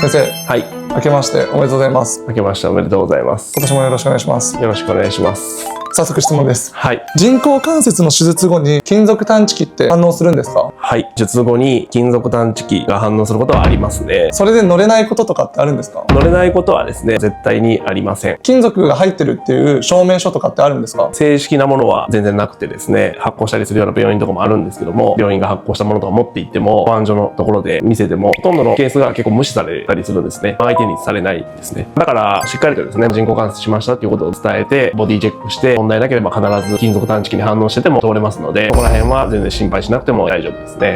先生、はい。明けましておめでとうございます。明けましておめでとうございます。今年もよろしくお願いします。よろしくお願いします。早速質問です。はい。人工関節の手術後に金属探知機って反応するんですか？はい。術後に金属探知機が反応することはありますね。それで乗れないこととかってあるんですか？乗れないことはですね、絶対にありません。金属が入ってるっていう証明書とかってあるんですか？正式なものは全然なくてですね、発行したりするような病院とかもあるんですけども、病院が発行したものとか持って行っても、保安所のところで見せても、ほとんどのケースが結構無視されたりするんですね。相手にされないですね。だから、しっかりとですね、人工関節しましたっていうことを伝えて、ボディチェックして、問題なければ必ず金属探知機に反応してても通れますので、ここら辺は全然心配しなくても大丈夫ですね。